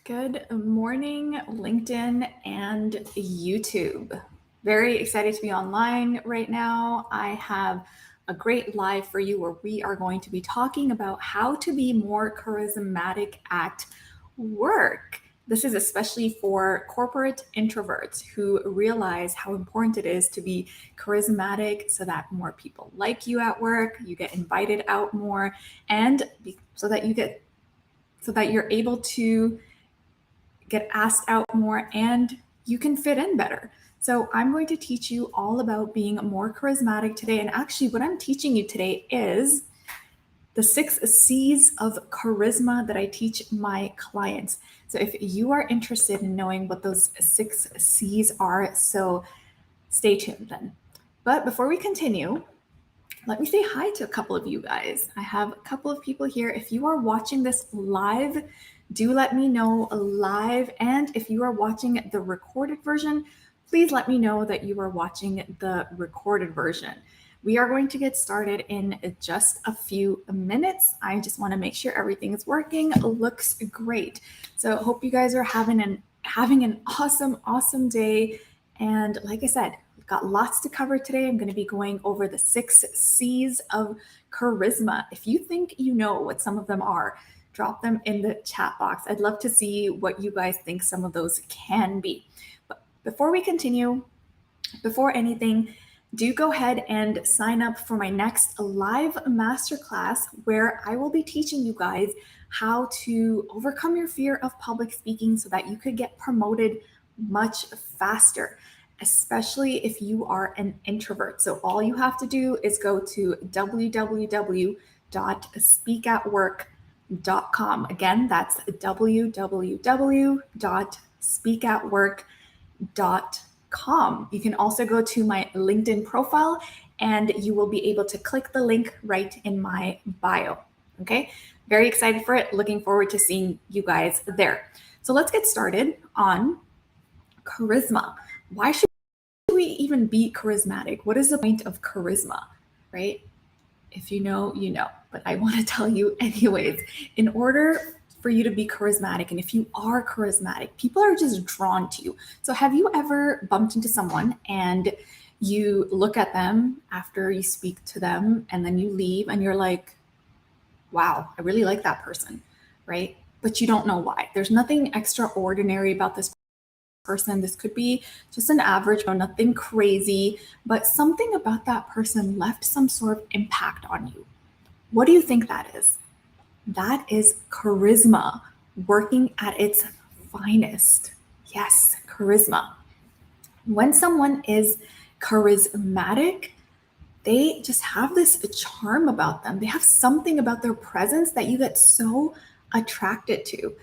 Good morning, LinkedIn and YouTube. Very excited to be online right now. I have a great live for you where we are going to be talking about how to be more charismatic at work. This is especially for corporate introverts who realize how important it is to be charismatic so that more people like you at work, you get invited out more, and so that you're able to get asked out more, and you can fit in better. So I'm going to teach you all about being more charismatic today. And actually, what I'm teaching you today is the 6 C's of charisma that I teach my clients. So if you are interested in knowing what those 6 C's are, so stay tuned then. But before we continue, let me say hi to a couple of you guys. I have a couple of people here. If you are watching this live, do let me know live. And if you are watching the recorded version, please let me know that you are watching the recorded version. We are going to get started in just a few minutes. I just want to make sure everything is working. It looks great. So I hope you guys are having an awesome day. And like I said, we've got lots to cover today. I'm going to be going over the 6 C's of charisma. If you think you know what some of them are, drop them in the chat box. I'd love to see what you guys think some of those can be. But before we continue, before anything, do go ahead and sign up for my next live masterclass where I will be teaching you guys how to overcome your fear of public speaking so that you could get promoted much faster, especially if you are an introvert. So all you have to do is go to www.speakatwork.com. Again, that's www.speakatwork.com. You can also go to my LinkedIn profile and you will be able to click the link right in my bio. Okay, very excited for it. Looking forward to seeing you guys there. So let's get started on charisma. Why should we even be charismatic? What is the point of charisma, right? If you know, you know, but I want to tell you anyways. In order for you to be charismatic, and if you are charismatic, people are just drawn to you. So have you ever bumped into someone and you look at them after you speak to them and then you leave and you're like, wow, I really like that person, right? But you don't know why. There's nothing extraordinary about this person. This could be just an average, nothing crazy, but something about that person left some sort of impact on you. What do you think that is? That is charisma working at its finest. Yes, charisma. When someone is charismatic, they just have this charm about them. They have something about their presence that you get so attracted to.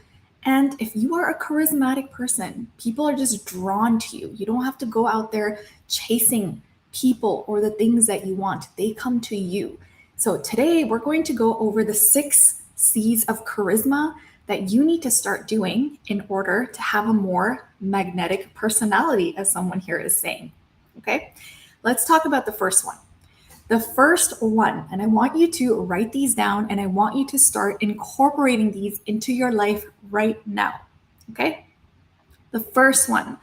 And if you are a charismatic person, people are just drawn to you. You don't have to go out there chasing people or the things that you want. They come to you. So today we're going to go over the 6 C's of charisma that you need to start doing in order to have a more magnetic personality, as someone here is saying. Okay, let's talk about the first one. The first one, and I want you to write these down and I want you to start incorporating these into your life right now, okay? The first one,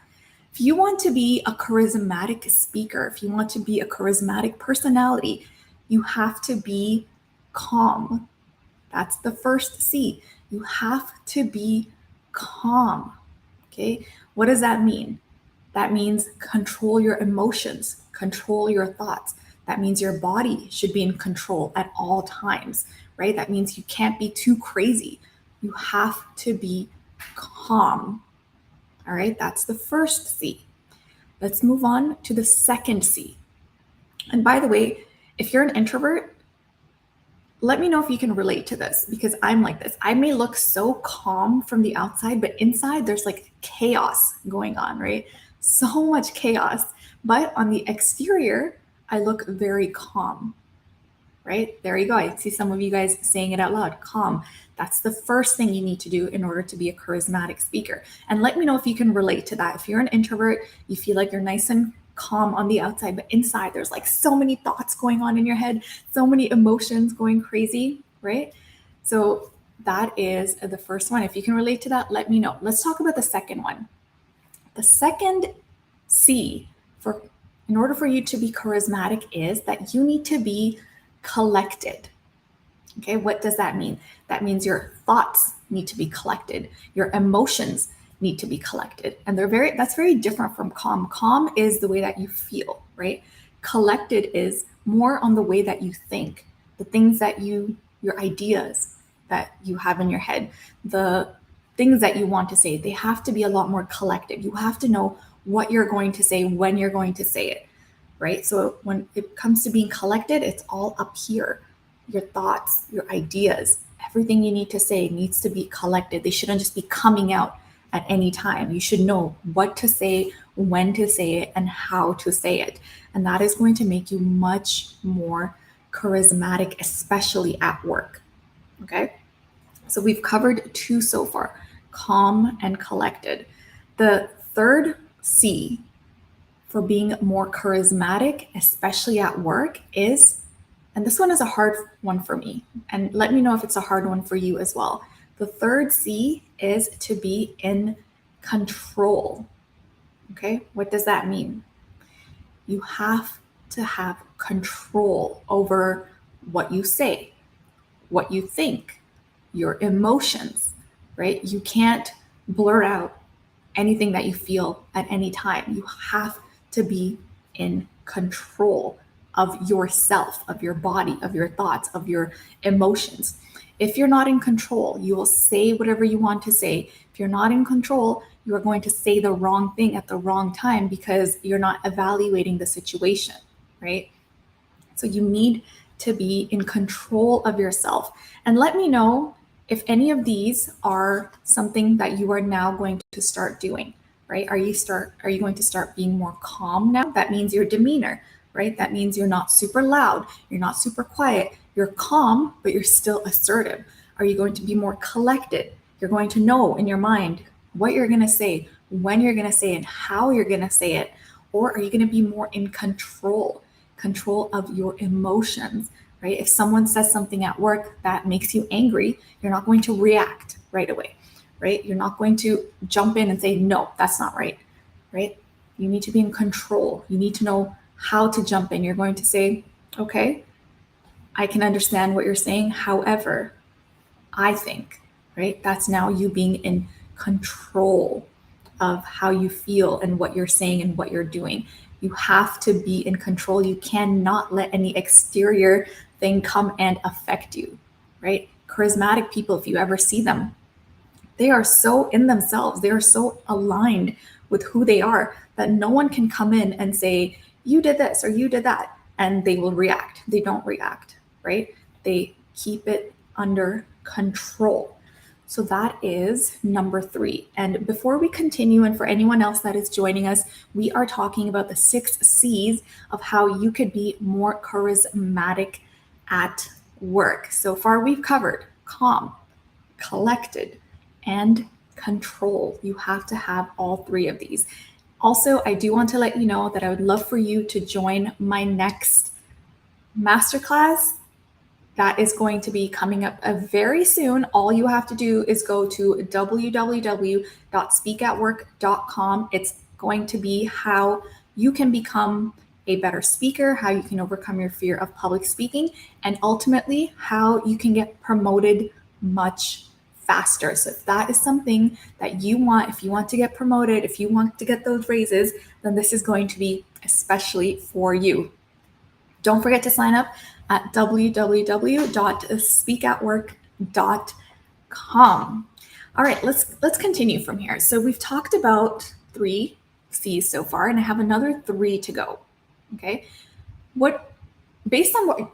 if you want to be a charismatic speaker, if you want to be a charismatic personality, you have to be calm. That's the first C. You have to be calm, okay? What does that mean? That means control your emotions, control your thoughts. That means your body should be in control at all times, right? That means you can't be too crazy. You have to be calm. All right, that's the first C. Let's move on to the second C. And by the way, if you're an introvert, let me know if you can relate to this, because I'm like this. I may look so calm from the outside, but inside there's like chaos going on, right? So much chaos. But on the exterior, I look very calm, right? There you go. I see some of you guys saying it out loud, calm. That's the first thing you need to do in order to be a charismatic speaker. And let me know if you can relate to that. If you're an introvert, you feel like you're nice and calm on the outside, but inside there's like so many thoughts going on in your head, so many emotions going crazy, right? So that is the first one. If you can relate to that, let me know. Let's talk about the second one. The second C in order for you to be charismatic is that you need to be collected. Okay, what does that mean? That means your thoughts need to be collected. Your emotions need to be collected. And that's very different from calm. Calm is the way that you feel, right? Collected is more on the way that you think, the things that your ideas that you have in your head, the things that you want to say, they have to be a lot more collected. You have to know what you're going to say, when you're going to say it, right? So when it comes to being collected, it's all up here. Your thoughts, your ideas, everything you need to say needs to be collected. They shouldn't just be coming out at any time. You should know what to say, when to say it, and how to say it. And that is going to make you much more charismatic, especially at work. Okay? So we've covered 2 so far, calm and collected. The third C for being more charismatic, especially at work, is, and this one is a hard one for me, and let me know if it's a hard one for you as well. The third C is to be in control. Okay, what does that mean? You have to have control over what you say, what you think, your emotions, right? You can't blurt out anything that you feel at any time. You have to be in control of yourself, of your body, of your thoughts, of your emotions. If you're not in control, you will say whatever you want to say. If you're not in control, you are going to say the wrong thing at the wrong time because you're not evaluating the situation, right? So you need to be in control of yourself. And let me know if any of these are something that you are now going to start doing, right? Are you going to start being more calm now? That means your demeanor, right? That means you're not super loud, you're not super quiet, you're calm, but you're still assertive. Are you going to be more collected? You're going to know in your mind what you're going to say, when you're going to say it, how you're going to say it. Or are you going to be more in control of your emotions, right? If someone says something at work that makes you angry, you're not going to react right away, right? You're not going to jump in and say, no, that's not right, right? You need to be in control. You need to know how to jump in. You're going to say, okay, I can understand what you're saying. However, I think, right? That's now you being in control of how you feel and what you're saying and what you're doing. You have to be in control. You cannot let any exterior thing come and affect you, right? Charismatic people, if you ever see them, they are so in themselves. They are so aligned with who they are that no one can come in and say, you did this or you did that, and they will react. They don't react, right? They keep it under control. So that is number 3. And before we continue, and for anyone else that is joining us, we are talking about the 6 C's of how you could be more charismatic at work. So far, we've covered calm, collected, and control. You have to have all 3 of these. Also, I do want to let you know that I would love for you to join my next masterclass. That is going to be coming up very soon. All you have to do is go to www.speakatwork.com. It's going to be how you can become a better speaker, how you can overcome your fear of public speaking, and ultimately how you can get promoted much faster. So if that is something that you want, if you want to get promoted, if you want to get those raises, then this is going to be especially for you. Don't forget to sign up at www.speakatwork.com. All right, let's continue from here. So we've talked about 3 C's so far, and I have another 3 to go. Okay, based on what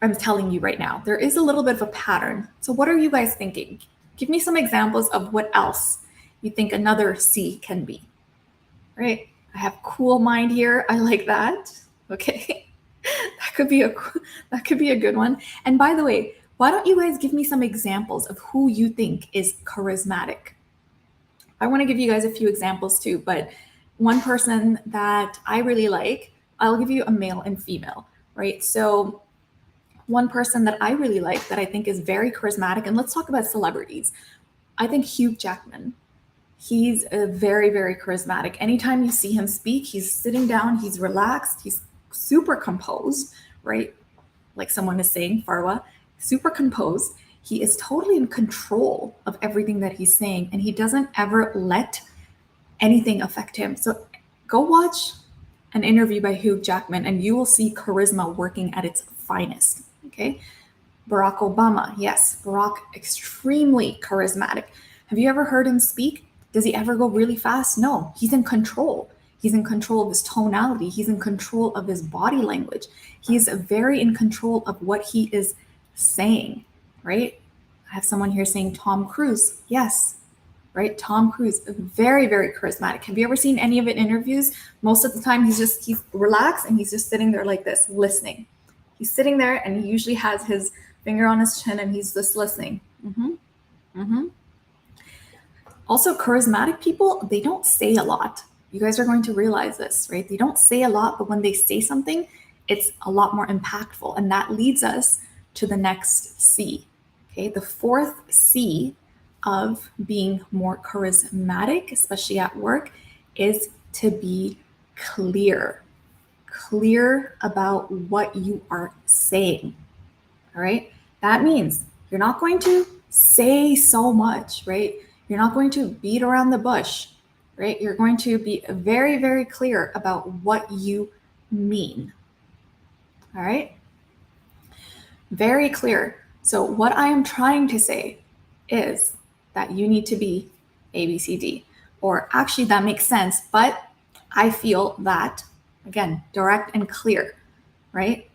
I'm telling you right now, there is a little bit of a pattern. So what are you guys thinking? Give me some examples of what else you think another C can be. Right? I have cool mind here. I like that. Okay. That could be a good one. And by the way, why don't you guys give me some examples of who you think is charismatic? I want to give you guys a few examples too, but one person that I really like, I'll give you a male and female, right? So One person that I really like that I think is very charismatic, and let's talk about celebrities. I think Hugh Jackman. He's a very, very charismatic. Anytime you see him speak, he's sitting down, he's relaxed, he's super composed, right? Like someone is saying, Farwa, super composed. He is totally in control of everything that he's saying, and he doesn't ever let anything affect him. So go watch an interview by Hugh Jackman, and you will see charisma working at its finest. Okay. Barack Obama, yes, Barack, extremely charismatic. Have you ever heard him speak? Does he ever go really fast? No, he's in control. He's in control of his tonality. He's in control of his body language. He's very in control of what he is saying, right? I have someone here saying Tom Cruise. Yes, right? Tom Cruise, very, very charismatic. Have you ever seen any of it interviews? Most of the time he's relaxed and he's just sitting there like this, listening. He's sitting there and he usually has his finger on his chin and he's just listening. Also, charismatic people, they don't say a lot. You guys are going to realize this, right? They don't say a lot, but when they say something, it's a lot more impactful. And that leads us to the next C. Okay, the fourth C of being more charismatic, especially at work, is to be clear. Clear about what you are saying. All right. That means you're not going to say so much, right? You're not going to beat around the bush, right? You're going to be very, very clear about what you mean. All right. Very clear. So what I am trying to say is that you need to be ABCD, or actually that makes sense, but I feel that, again, direct and clear, right?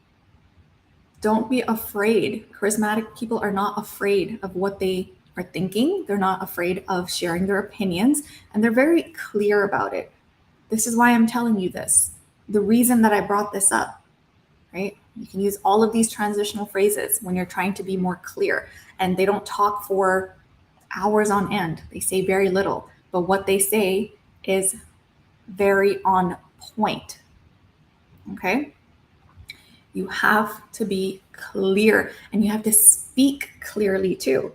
Don't be afraid. Charismatic people are not afraid of what they are thinking. They're not afraid of sharing their opinions, and they're very clear about it. This is why I'm telling you this. The reason that I brought this up, right? You can use all of these transitional phrases when you're trying to be more clear, and they don't talk for hours on end. They say very little, but what they say is very on point. Okay? You have to be clear and you have to speak clearly too.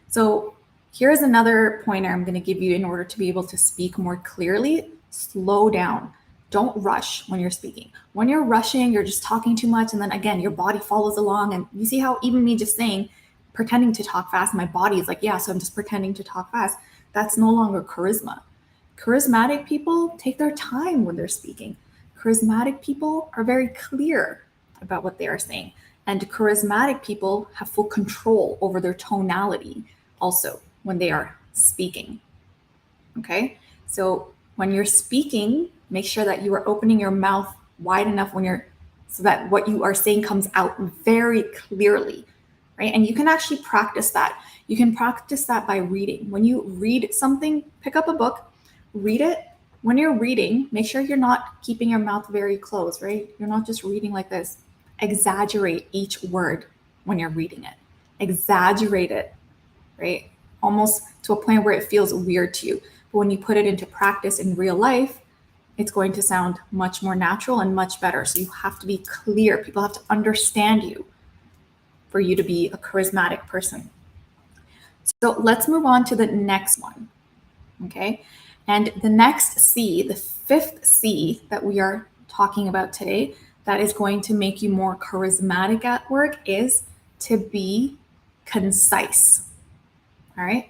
So here's another pointer I'm going to give you in order to be able to speak more clearly. Slow down. Don't rush when you're speaking. When you're rushing, you're just talking too much. And then again, your body follows along. And you see how even me just saying, pretending to talk fast, my body is like, yeah, so I'm just pretending to talk fast. That's no longer charisma. Charismatic people take their time when they're speaking. Charismatic people are very clear about what they are saying. And charismatic people have full control over their tonality also when they are speaking. Okay? So when you're speaking, make sure that you are opening your mouth wide enough so that what you are saying comes out very clearly, right? And you can actually practice that. You can practice that by reading. When you read something, pick up a book, read it. When you're reading, make sure you're not keeping your mouth very closed, right? You're not just reading like this. Exaggerate each word when you're reading it. Exaggerate it, right? Almost to a point where it feels weird to you. But when you put it into practice in real life, it's going to sound much more natural and much better. So you have to be clear. People have to understand you for you to be a charismatic person. So let's move on to the next one, okay? And the next C, the fifth C that we are talking about today, that is going to make you more charismatic at work is to be concise. All right.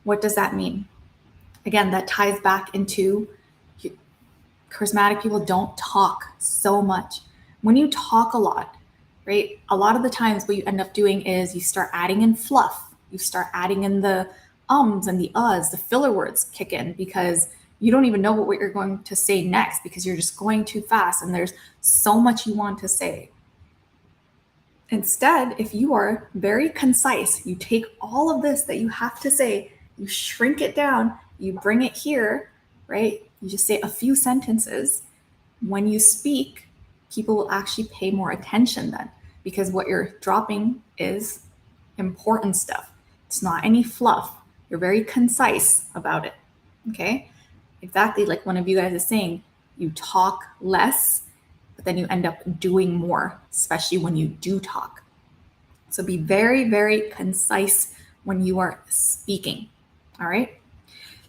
What does that mean? Again, that ties back into charismatic people don't talk so much. When you talk a lot, right? A lot of the times what you end up doing is you start adding in fluff. You start adding in the ums and the uhs, the filler words kick in because you don't even know what you're going to say next because you're just going too fast and there's so much you want to say. Instead, if you are very concise, you take all of this that you have to say, you shrink it down, you bring it here, right? You just say a few sentences. When you speak, people will actually pay more attention then because what you're dropping is important stuff. It's not any fluff. You're very concise about it, okay? Exactly like one of you guys is saying, you talk less, but then you end up doing more, especially when you do talk. So be very, very concise when you are speaking. All right.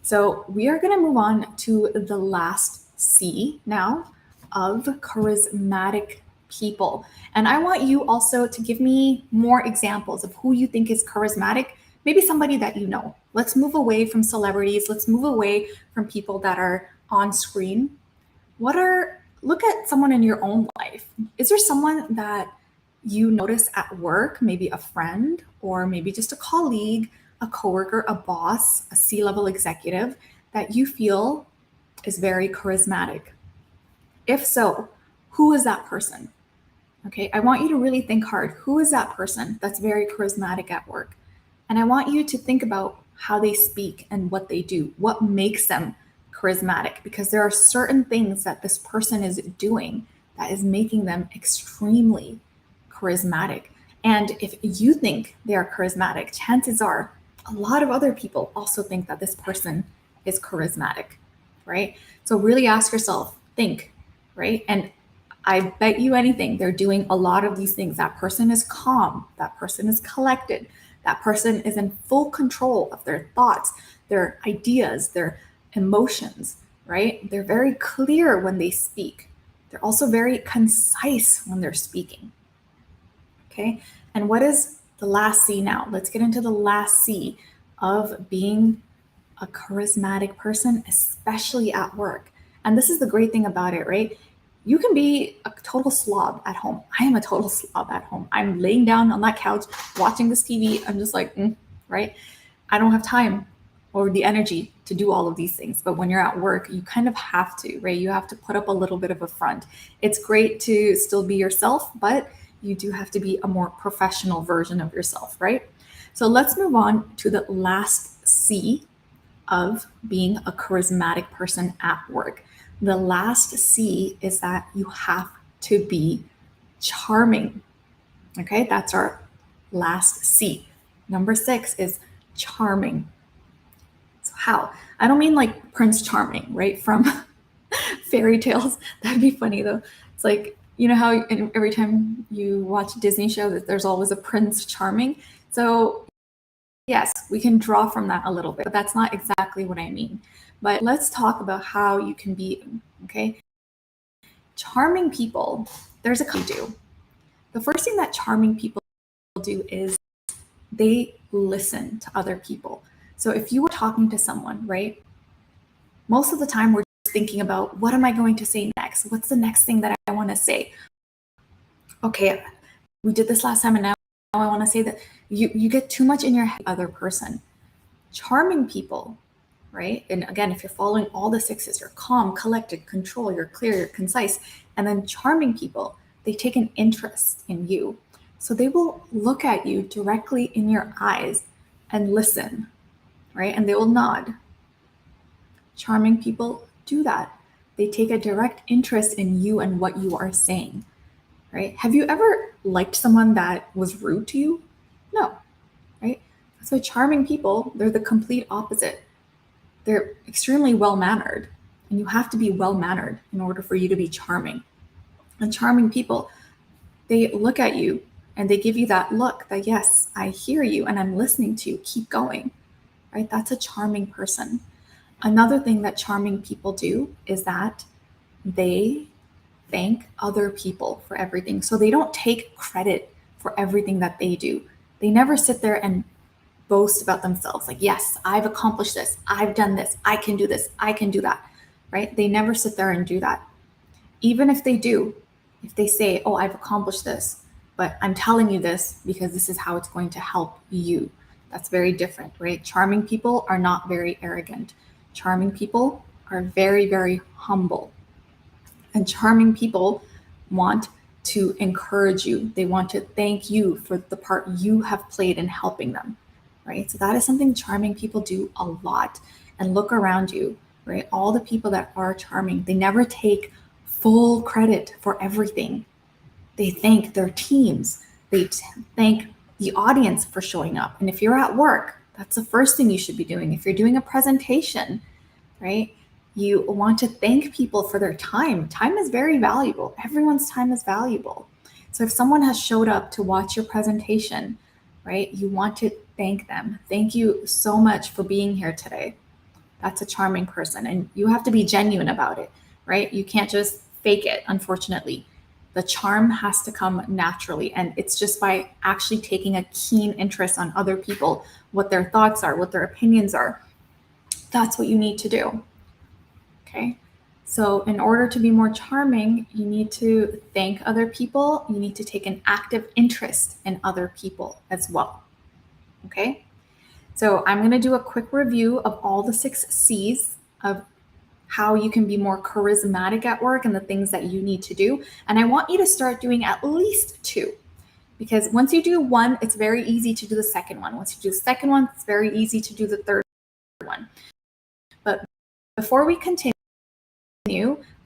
So we are going to move on to the last C now of charismatic people. And I want you also to give me more examples of who you think is charismatic, maybe somebody that you know. Let's move away from celebrities. Let's move away from people that are on screen. Look at someone in your own life. Is there someone that you notice at work, maybe a friend, or maybe just a colleague, a coworker, a boss, a C-level executive that you feel is very charismatic? If so, who is that person? Okay, I want you to really think hard. Who is that person that's very charismatic at work? And I want you to think about how they speak and what they do, what makes them charismatic, because there are certain things that this person is doing that is making them extremely charismatic. And if you think they are charismatic, chances are a lot of other people also think that this person is charismatic, right? So really ask yourself, think, right? And I bet you anything they're doing a lot of these things. That person is calm, that person is collected, that person is in full control of their thoughts, their ideas, their emotions, right? They're very clear when they speak. They're also very concise when they're speaking. Okay. And what is the last C now? Let's get into the last C of being a charismatic person, especially at work. And this is the great thing about it, right? You can be a total slob at home. I am a total slob at home. I'm laying down on that couch watching this TV. I'm just like, right? I don't have time or the energy to do all of these things. But when you're at work, you kind of have to, right? You have to put up a little bit of a front. It's great to still be yourself, but you do have to be a more professional version of yourself, right? So let's move on to the last C of being a charismatic person at work. The last C is that you have to be charming. Okay, that's our last C. Number 6 is charming. So how? I don't mean like Prince Charming, right? From fairy tales. That'd be funny though. It's like, you know how every time you watch a Disney show that there's always a Prince Charming. So yes, we can draw from that a little bit, but that's not exactly what I mean. But let's talk about how you can be, okay? Charming people, there's a couple do. The first thing that charming people do is they listen to other people. So if you were talking to someone, right? Most of the time we're just thinking about what am I going to say next? What's the next thing that I want to say? Okay, we did this last time and now I want to say that. You get too much in your head, other person. Charming people, right? And again, if you're following all the 6s, you're calm, collected, control, you're clear, you're concise. And then charming people, they take an interest in you. So they will look at you directly in your eyes and listen, right? And they will nod. Charming people do that. They take a direct interest in you and what you are saying, right? Have you ever liked someone that was rude to you? No, right? So charming people, they're the complete opposite. They're extremely well-mannered, and you have to be well-mannered in order for you to be charming. And charming people, they look at you and they give you that look that, yes, I hear you and I'm listening to you, keep going, right? That's a charming person. Another thing that charming people do is that they thank other people for everything. So they don't take credit for everything that they do. They never sit there and boast about themselves like, yes, I've accomplished this, I've done this, I can do this, I can do that, right? They never sit there and do that. Even if they do, if they say, oh, I've accomplished this, but I'm telling you this because this is how it's going to help you. That's very different, right? Charming people are not very arrogant. Charming people are very, very humble. And charming people want to encourage you. They want to thank you for the part you have played in helping them, right? So that is something charming people do a lot. And look around you, right? All the people that are charming, they never take full credit for everything. They thank their teams. They thank the audience for showing up. And if you're at work, that's the first thing you should be doing. If you're doing a presentation, right? You want to thank people for their time. Time is very valuable. Everyone's time is valuable. So if someone has showed up to watch your presentation, right, you want to thank them. Thank you so much for being here today. That's a charming person. And you have to be genuine about it, right? You can't just fake it, unfortunately. The charm has to come naturally. And it's just by actually taking a keen interest on other people, what their thoughts are, what their opinions are. That's what you need to do. Okay. So in order to be more charming, you need to thank other people. You need to take an active interest in other people as well. Okay. So I'm going to do a quick review of all the 6 C's of how you can be more charismatic at work and the things that you need to do. And I want you to start doing at least 2, because once you do 1, it's very easy to do the second one. Once you do the second one, it's very easy to do the third one. But before we continue,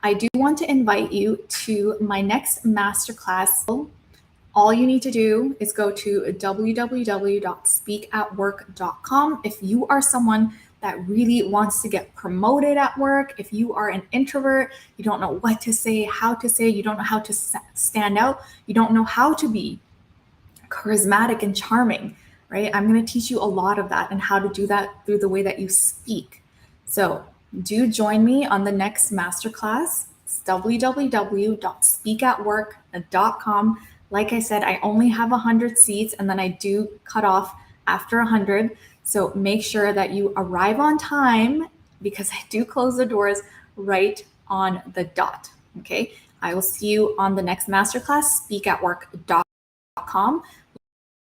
I do want to invite you to my next masterclass. All you need to do is go to www.speakatwork.com. If you are someone that really wants to get promoted at work, if you are an introvert, you don't know what to say, how to say, you don't know how to stand out, you don't know how to be charismatic and charming, right? I'm going to teach you a lot of that and how to do that through the way that you speak. So do join me on the next masterclass. It's www.speakatwork.com. Like I said, I only have 100 seats and then I do cut off after 100. So make sure that you arrive on time because I do close the doors right on the dot. Okay. I will see you on the next masterclass, speakatwork.com.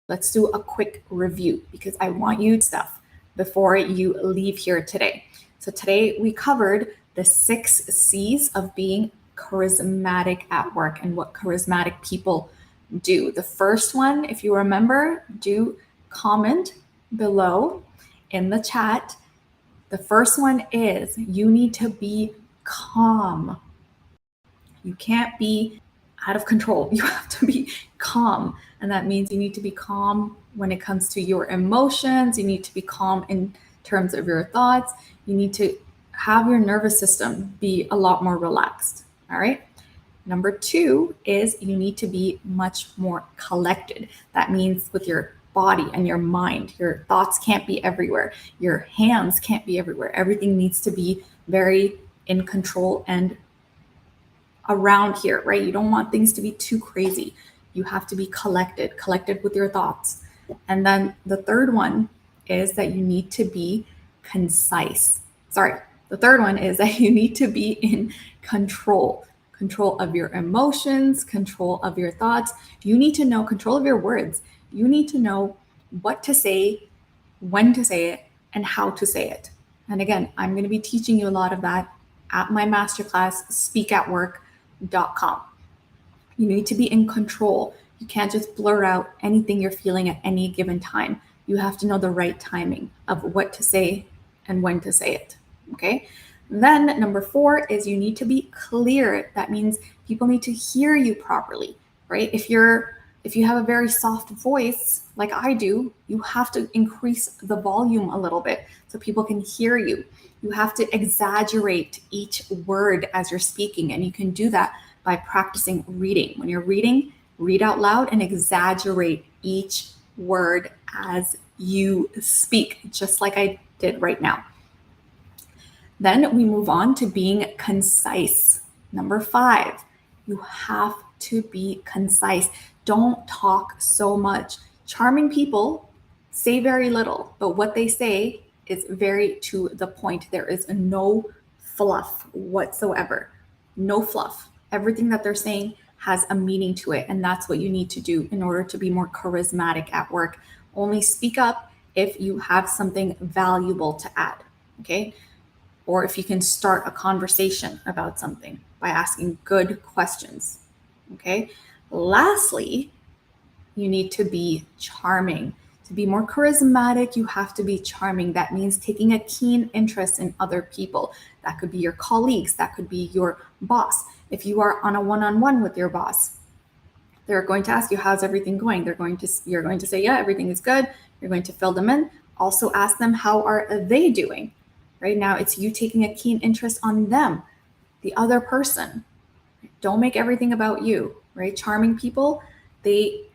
Let's do a quick review because I want you stuff before you leave here today. So today we covered the 6 C's of being charismatic at work and what charismatic people do. The first one, if you remember, do comment below in the chat. The first one is you need to be calm. You can't be out of control. You have to be calm. And that means you need to be calm when it comes to your emotions. You need to be calm in terms of your thoughts. You need to have your nervous system be a lot more relaxed. All right. Number 2 is you need to be much more collected. That means with your body and your mind, your thoughts can't be everywhere. Your hands can't be everywhere. Everything needs to be very in control and around here, right? You don't want things to be too crazy. You have to be collected with your thoughts. And then the third one is that you need to be concise. The third one is that you need to be in control of your emotions, control of your thoughts. You need to know control of your words. You need to know what to say, when to say it, and how to say it. And again, I'm going to be teaching you a lot of that at my masterclass, speakatwork.com. You need to be in control. You can't just blur out anything you're feeling at any given time. You have to know the right timing of what to say and when to say it. Okay. Then number 4 is you need to be clear. That means people need to hear you properly, right? If you have a very soft voice like I do, you have to increase the volume a little bit so people can hear you. You have to exaggerate each word as you're speaking, and you can do that by practicing reading. When you're reading, read out loud and exaggerate each word as you speak, just like I did right now. Then we move on to being concise. Number 5, you have to be concise. Don't talk so much. Charming people say very little, but what they say is very to the point. There is no fluff whatsoever. No fluff. Everything that they're saying has a meaning to it, and that's what you need to do in order to be more charismatic at work. Only speak up if you have something valuable to add, okay? Or if you can start a conversation about something by asking good questions, okay? Lastly, you need to be charming. To be more charismatic, you have to be charming. That means taking a keen interest in other people. That could be your colleagues, that could be your boss. If you are on a one-on-one with your boss, they're going to ask you, how's everything going? You're going to say, yeah, everything is good. You're going to fill them in. Also ask them, how are they doing? Right now, it's you taking a keen interest on them, the other person. Don't make everything about you. right? Charming people,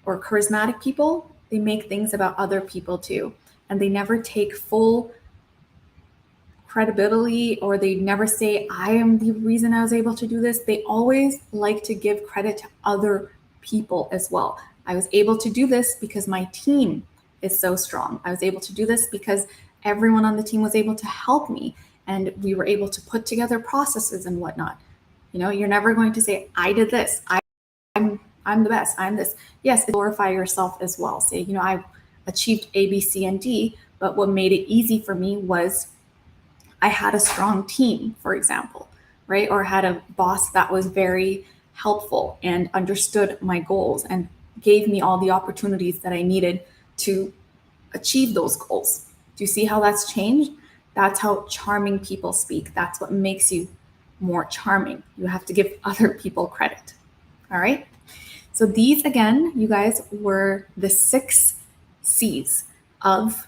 or charismatic people, they make things about other people too. And they never take full credibility, or they never say, I am the reason I was able to do this. They always like to give credit to other people as well. I was able to do this because my team is so strong. I was able to do this because everyone on the team was able to help me, and we were able to put together processes and whatnot. You're never going to say, I did this. I'm the best. I'm this. Yes, glorify yourself as well. Say, I've achieved A, B, C, and D, but what made it easy for me was I had a strong team, for example, right? Or had a boss that was very helpful and understood my goals and gave me all the opportunities that I needed to achieve those goals. Do you see how that's changed? That's how charming people speak. That's what makes you more charming. You have to give other people credit. All right. So these, again, you guys, were the 6 C's of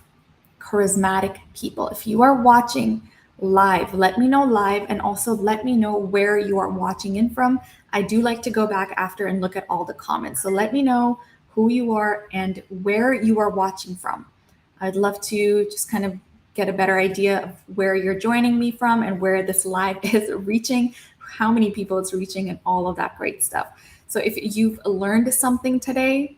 charismatic people. If you are watching live, let me know live, and also let me know where you are watching in from. I do like to go back after and look at all the comments. So let me know who you are and where you are watching from. I'd love to just kind of get a better idea of where you're joining me from and where this live is reaching, how many people it's reaching, and all of that great stuff. So if you've learned something today,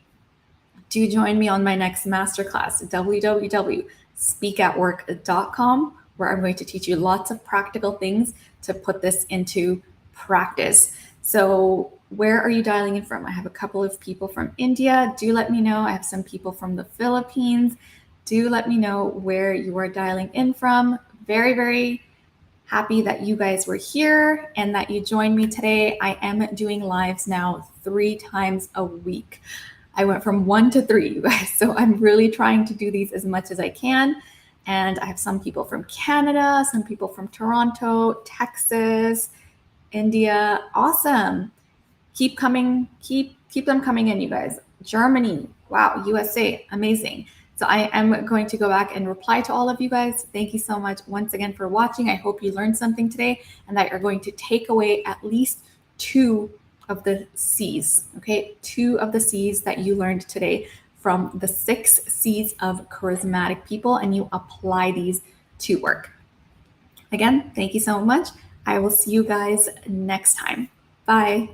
do join me on my next masterclass, www.speakatwork.com, where I'm going to teach you lots of practical things to put this into practice. So where are you dialing in from? I have a couple of people from India. Do let me know. I have some people from the Philippines. Do let me know where you are dialing in from. Very, very happy that you guys were here and that you joined me today. I am doing lives now 3 times a week. I went from 1 to 3, you guys. So I'm really trying to do these as much as I can. And I have some people from Canada, some people from Toronto, Texas, India. Awesome. Keep them coming in, you guys. Germany. Wow. USA. Amazing. So I am going to go back and reply to all of you guys. Thank you so much once again for watching. I hope you learned something today and that you're going to take away at least 2 of the C's, okay? 2 of the C's that you learned today from the 6 C's of charismatic people, and you apply these to work. Again, thank you so much. I will see you guys next time. Bye.